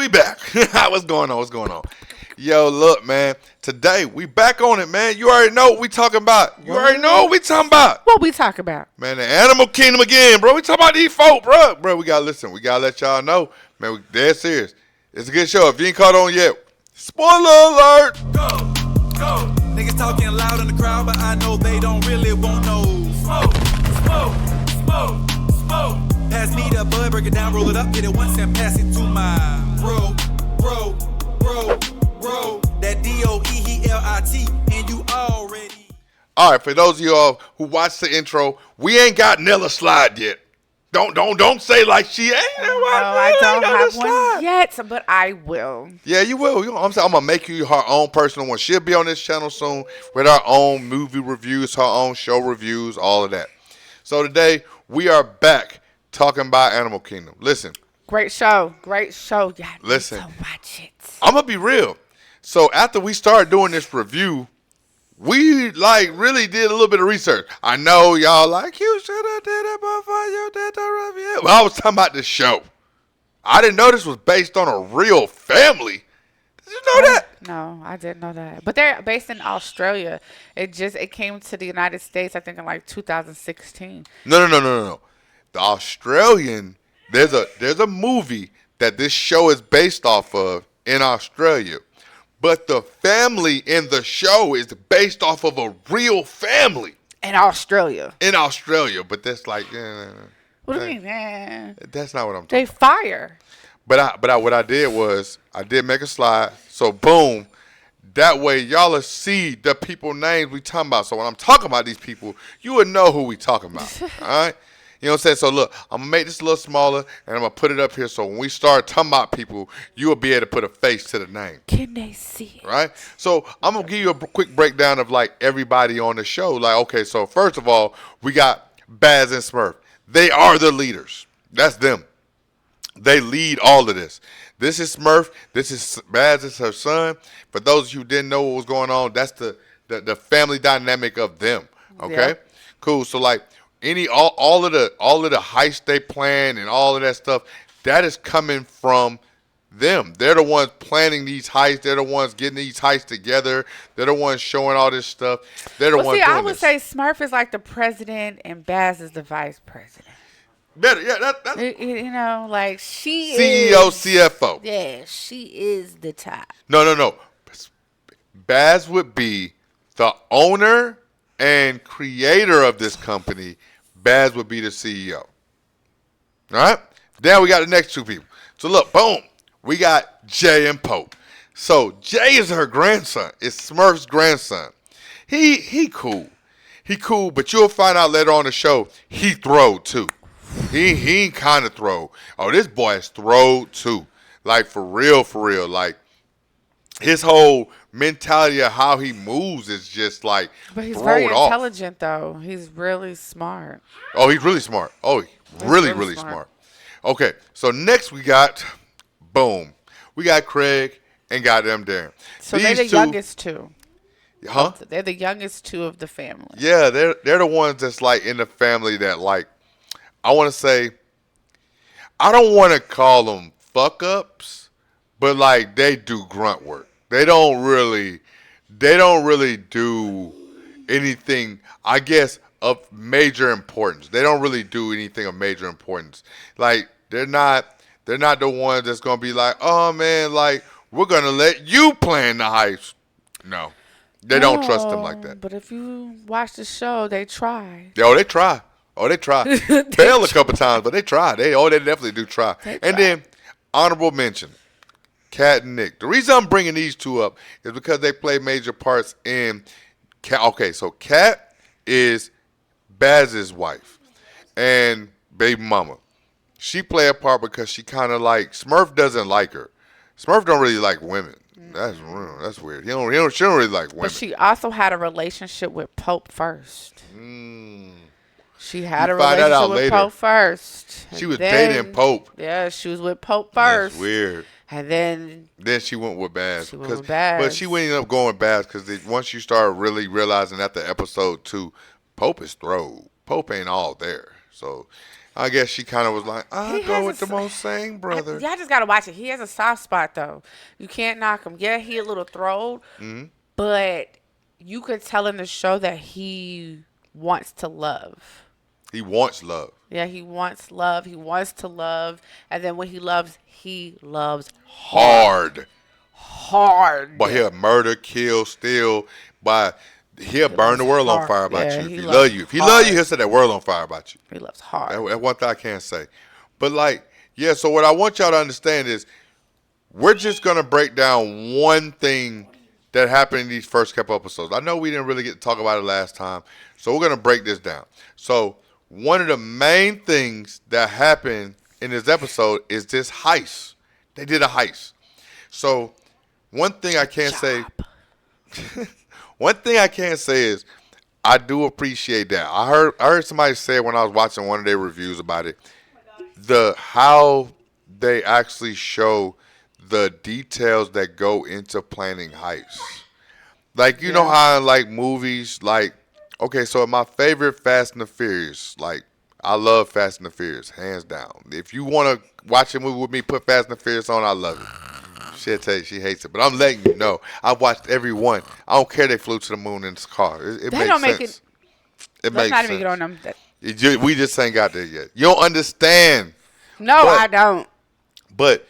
we back. What's going on? What's going on? Yo, look, man. Today, we back on it, man. You already know what we talking about. You already know what we talking about. What we talking about? Man, the animal kingdom again, bro. We talking about these folk, bro. Bro, we got to listen. We got to let y'all know. Man, we dead serious. It's a good show. If you ain't caught on yet, spoiler alert. Go, go. Niggas talking loud in the crowd, but I know they don't really want no smoke, smoke, smoke, smoke. Pass me the bud, break it down, roll it up, get it once and pass it to my bro. That D-O-E-E-L-I-T, and you already. All right, for those of y'all who watched the intro, we ain't got Nelle slide yet. Don't say like she ain't. I don't have one yet, but I will. Yeah, you will. I'm saying I'm gonna make you her own personal one. She'll be on this channel soon with her own movie reviews, her own show reviews, all of that. So today we are back talking about Animal Kingdom. Listen. Great show. Yeah, listen. So watch it. I'm gonna be real. So after we started doing this review, we really did a little bit of research. I know y'all like, you should have did it before you did the review. Well, I was talking about the show. I didn't know this was based on a real family. Did you know that? No, I didn't know that. But they're based in Australia. It came to the United States, I think, in like 2016. No. The Australian, there's a movie that this show is based off of in Australia. But the family in the show is based off of a real family. In Australia. But that's like, what do you mean? That's not what I'm talking about. They fire. But what I did was, I did make a slide. So, boom. That way, y'all will see the people names we talking about. So, when I'm talking about these people, you would know who we talking about. All right? You know what I'm saying? So, look, I'm going to make this a little smaller, and I'm going to put it up here. So, when we start talking about people, you will be able to put a face to the name. Can they see it? Right? So, I'm going to give you a quick breakdown of, like, everybody on the show. Like, okay, so, first of all, we got Baz and Smurf. They are the leaders. That's them. They lead all of this. This is Smurf. This is Baz. Is her son. For those of you who didn't know what was going on, that's the family dynamic of them. Okay? Yeah. Cool. So, like, all of the heist they plan and all of that stuff, that is coming from them. They're the ones planning these heists. They're the ones getting these heists together. They're the ones showing all this stuff. They're the ones doing I would this. say Smurf is like the president and Baz is the vice president. Better, yeah. That's you know, like she CEO, CFO. Yeah, she is the top. No. Baz would be the owner and creator of this company. Baz would be the CEO. All right? Then we got the next two people. So, look, boom. We got J and Pope. So, J is her grandson. It's Smurf's grandson. He cool. He cool, but you'll find out later on the show, he throwed too. He kind of throw. Oh, this boy is throwed too. Like, for real. Like, his whole mentality of how he moves is just like, but he's very intelligent, though. He's really smart. Oh, he's really smart. Oh, really smart. Okay, so next we got, boom, we got Craig and goddamn Deran. So they're the youngest two. Huh? They're the youngest two of the family. Yeah, they're the ones that's like in the family that, like, I want to say, I don't want to call them fuck ups, but like they do grunt work. They don't really do anything, I guess, of major importance. They don't really do anything of major importance. Like, they're not the ones that's gonna be like, oh man, like, we're gonna let you plan the heist. No. They don't trust them like that. But if you watch the show, they try. They try. Fail a couple times, but they try. They definitely do try. And then, honorable mention, Kat and Nick. The reason I'm bringing these two up is because they play major parts in Okay, so Kat is Baz's wife and baby mama. She play a part because she kind of like, Smurf doesn't like her. Smurf don't really like women. That's weird. She don't really like women. But she also had a relationship with Pope first. She had a relationship with Pope first. She was dating Pope. Yeah, she was with Pope first. That's weird. And then she went with Baz. But she ended up going with Baz because once you start really realizing after episode 2, Pope is throwed. Pope ain't all there. So I guess she kind of was like, I'll He go has with the most sane brother. Y'all just gotta watch it. He has a soft spot though. You can't knock him. Yeah, he a little throwed, but you could tell in the show that he wants to love. He wants love. Yeah, he wants love. He wants to love, and then when he loves Hard. hard. But he'll murder, kill, steal. He'll burn the world on fire about Yeah, you if he he loves love you. If he love you, he'll set that world on fire about you. He loves hard. That's one thing I can't say. But like, yeah, so what I want y'all to understand is we're just going to break down one thing that happened in these first couple episodes. I know we didn't really get to talk about it last time, so we're going to break this down. So one of the main things that happened in this episode is this heist. They did a heist. So one thing I can't say is I do appreciate that. I heard somebody say when I was watching one of their reviews about it, how they actually show the details that go into planning heists. Like, you know how in like movies, like, okay, so my favorite Fast and the Furious, like, I love Fast and the Furious, hands down. If you want to watch a movie with me, put Fast and the Furious on, I love it. She'll tell you she hates it, but I'm letting you know. I've watched every one. I don't care they flew to the moon in this car. It They makes don't sense. make it. It Let's makes not sense. even get on them. We just ain't got there yet. You don't understand. No, But- I don't. But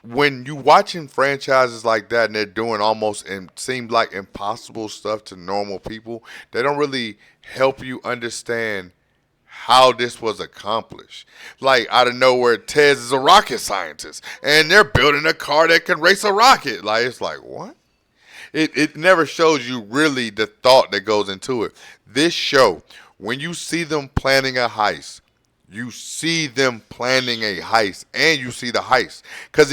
when you watching franchises like that and they're doing almost and seems like impossible stuff to normal people, they don't really help you understand how this was accomplished. Like out of nowhere, Tez is a rocket scientist and they're building a car that can race a rocket. Like it's like what? It never shows you really the thought that goes into it. This show, when you see them planning a heist, you see them planning a heist and you see the heist. Because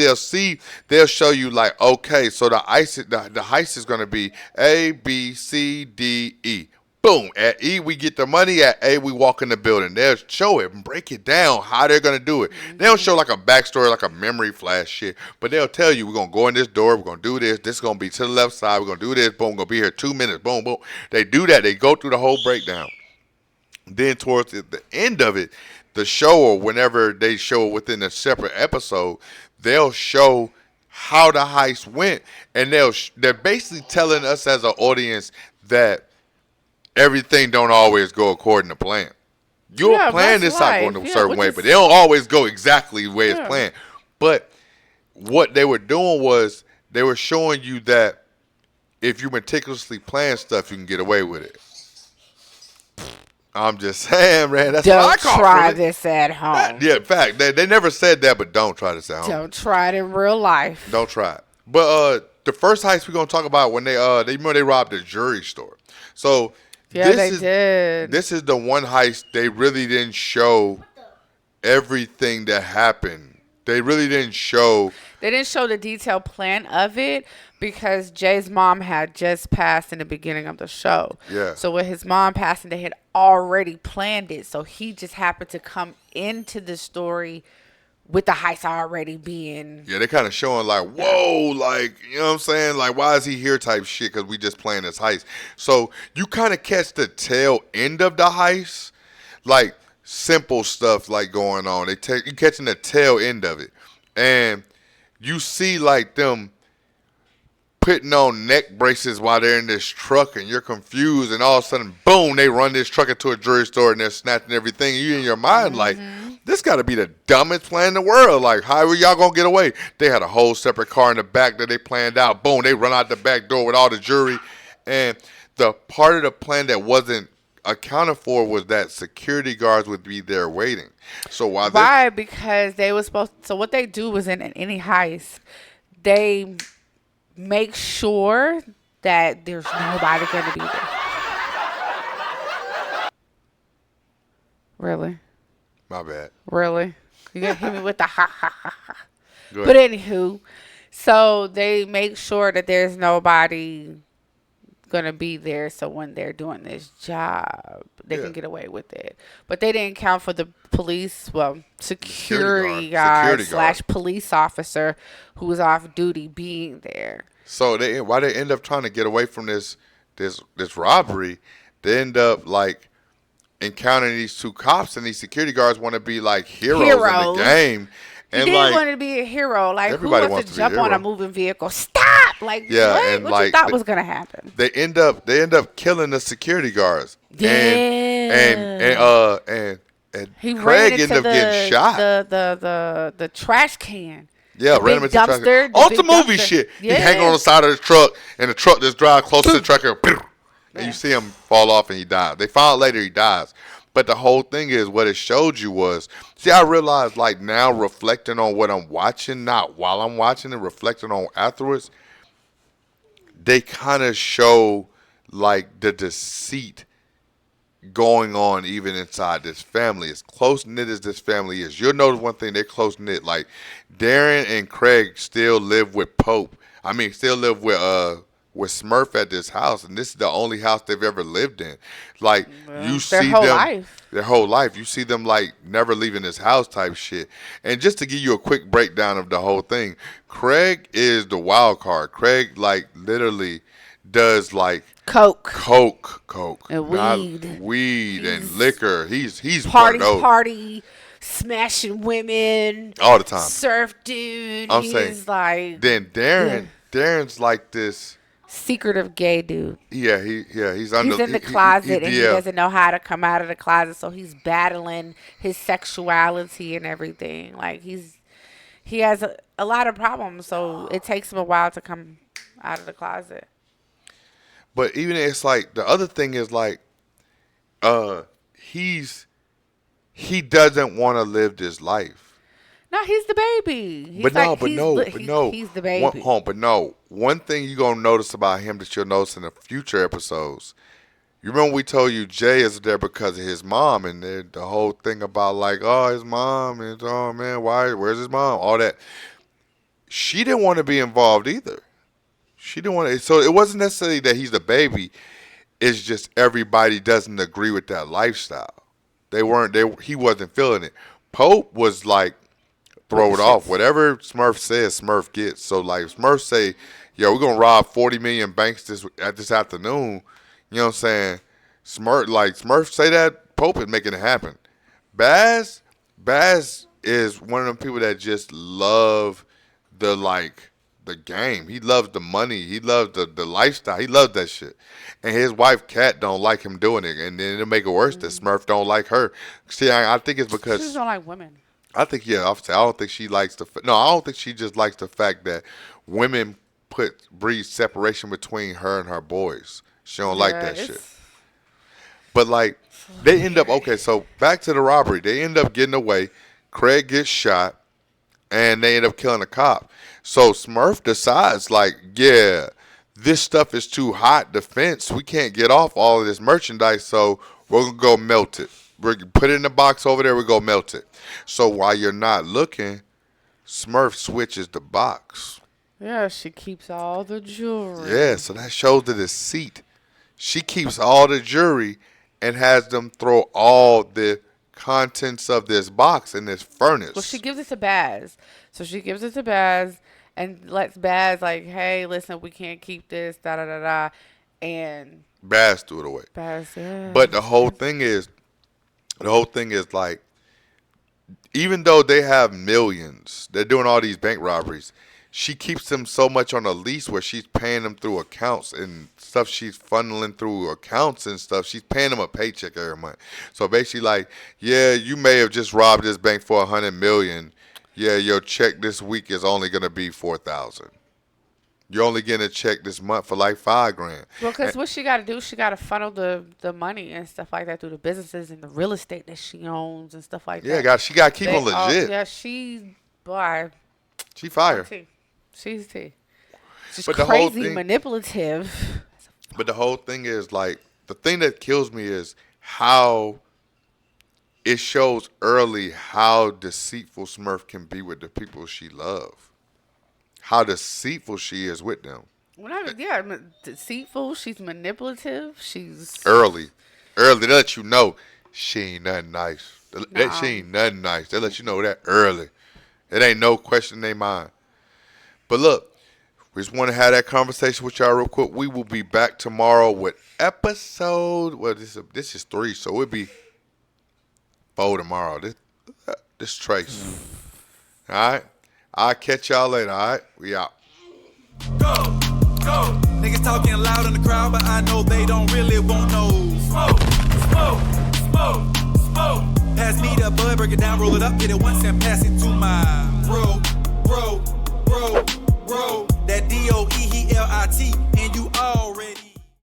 they'll show you like, okay, so the heist is going to be A, B, C, D, E. Boom. At E, we get the money. At A, we walk in the building. They'll show it and break it down how they're going to do it. They don't show like a backstory, like a memory flash shit. But they'll tell you, we're going to go in this door. We're going to do this. This is going to be to the left side. We're going to do this. Boom. We're going to be here 2 minutes. Boom, boom. They do that. They go through the whole breakdown. Then towards the end of it, the show or whenever they show it within a separate episode, they'll show how the heist went. And they're basically telling us as an audience that everything don't always go according to plan. You'll plan this out going a certain way, but they don't always go exactly the way it's planned. But what they were doing was they were showing you that if you meticulously plan stuff, you can get away with it. I'm just saying, man. That's what I call Don't try this at home. Yeah, in fact, they never said that, but don't try this at home. Don't try it in real life. Don't try it. But the first heist we're gonna talk about when they remember they robbed a jewelry store. So yeah, they did. This is the one heist they really didn't show everything that happened. They really didn't show. They didn't show the detailed plan of it because Jay's mom had just passed in the beginning of the show. Yeah. So with his mom passing, they had already planned it. So he just happened to come into the story with the heist already being. Yeah, they kind of showing like, whoa, like, you know what I'm saying? Like, why is he here type shit? Because we just playing this heist. So you kind of catch the tail end of the heist. Like, simple stuff like going on. You catching the tail end of it. And you see like them putting on neck braces while they're in this truck and you're confused and all of a sudden, boom, they run this truck into a jewelry store and they're snatching everything. You in your mind like, this got to be the dumbest plan in the world. Like, how are y'all going to get away? They had a whole separate car in the back that they planned out. Boom, they run out the back door with all the jewelry. And the part of the plan that wasn't accounted for was that security guards would be there waiting. So while Why? Because they were supposed. So what they do is in any heist, they make sure that there's nobody going to be there. Really? My bad. Really? You gonna hit me with the ha ha ha ha. Go But ahead. anywho, so they make sure that there's nobody gonna be there, so when they're doing this job, they can get away with it. But they didn't count for the police, security guard / police officer who was off duty being there. So why they end up trying to get away from this robbery, they end up like encountering these two cops, and these security guards want to be like heroes in Heroes. the game. He And didn't like want to be a hero. Like, who everybody wants wants to to be a jump on a hero. moving vehicle? Stop! Like, Yeah, what? and What like you thought was gonna happen? they end up killing the security guards. Yeah. And He Craig ran ended into up getting shot. the trash can. Yeah, the ran big him into the dumpster. truck. On the some big movie dumpster. shit. Yeah. He hang on the side of the truck, and the truck just drive close to the truck, and you see him fall off, and he dies. They found out later he dies. But the whole thing is, what it showed you was, see, I realized, like, now reflecting on what I'm watching, not while I'm watching it, reflecting on afterwards, they kind of show, like, the deceit going on even inside this family. As close knit as this family is, you'll notice one thing: they're close knit. Like Deran and Craig still live with Pope. I mean, still live with Smurf at this house, and this is the only house they've ever lived in. Like you see their whole them, life. their whole life. You see them like never leaving this house type shit. And just to give you a quick breakdown of the whole thing, Craig is the wild card. Craig like literally does like Coke. And And weed. weed and liquor. He's Party, one of those party, smashing women. all the time. Surf dude. I'm He's saying, like Then Darren's like this. secretive gay dude. He's under. He's in the closet and he doesn't know how to come out of the closet, so he's battling his sexuality and everything. Like he has a lot of problems, so it takes him a while to come out of the closet. But even it's like the other thing is like, he doesn't want to live this life. No, he's the baby. He's But like, no. He's the baby. One thing you're gonna notice about him that you'll notice in the future episodes. You remember we told you Jay is there because of his mom, and the whole thing about like, oh, his mom, and oh man, where's his mom? All that. She didn't want to be involved either. She didn't want to. So it wasn't necessarily that he's the baby. It's just everybody doesn't agree with that lifestyle. He wasn't feeling it. Pope was like, throw it off. Whatever Smurf says, Smurf gets. So like Smurf say, yo, we're gonna rob 40 million banks this afternoon. You know what I'm saying? Smurf say that, Pope is making it happen. Baz is one of them people that just love the game. He loves the money. He loves the lifestyle. He loves that shit. And his wife Kat don't like him doing it. And then it'll make it worse that Smurf don't like her. See, I think it's She because just don't like women. I think I don't think she likes I don't think she just likes the fact that women breed separation between her and her boys. She don't like that shit. But like they end up so back to the robbery. They end up getting away. Craig gets shot, and they end up killing a cop. So Smurf decides like, yeah, this stuff is too hot. The fence, we can't get off all of this merchandise, so we're gonna go melt it. We're gonna put it in the box over there. We go melt it. So while you're not looking, Smurf switches the box. Yeah, she keeps all the jewelry. Yeah, so that shows the deceit. She keeps all the jewelry and has them throw all the contents of this box in this furnace. Well, she gives it to Baz. So she gives it to Baz and lets Baz like, hey, listen, we can't keep this, da da da da. And Baz threw it away. Baz, yeah. But the whole thing is like, even though they have millions, they're doing all these bank robberies. She keeps them so much on a lease where she's paying them through accounts and stuff. She's funneling through accounts and stuff. She's paying them a paycheck every month. So basically, like, yeah, you may have just robbed this bank for $100 million. Yeah, your check this week is only gonna be $4,000. You're only getting a check this month for like $5,000. Well, because what she got to do, she got to funnel the money and stuff like that through the businesses and the real estate that she owns and stuff like that. Yeah, she got to keep them legit. Yeah, She fire. She's T. She's But the whole crazy thing- manipulative. But the whole thing is like, the thing that kills me is how it shows early how deceitful Smurf can be with the people she loves. How deceitful she is with them. Deceitful. She's manipulative. She's Early. They let you know she ain't nothing nice. Nah. She ain't nothing nice. They let you know that early. It ain't no question in their mind. But look, we just want to have that conversation with y'all real quick. We will be back tomorrow with episode. Well, this is 3, so it'll be 4 tomorrow. This Trace. All right? I'll catch y'all later, all right? We out. Go, go. Niggas talking loud in the crowd, but I know they don't really want no smoke, smoke, smoke, smoke. Pass me the bud, break it down, roll it up, get it once and pass it to my bro.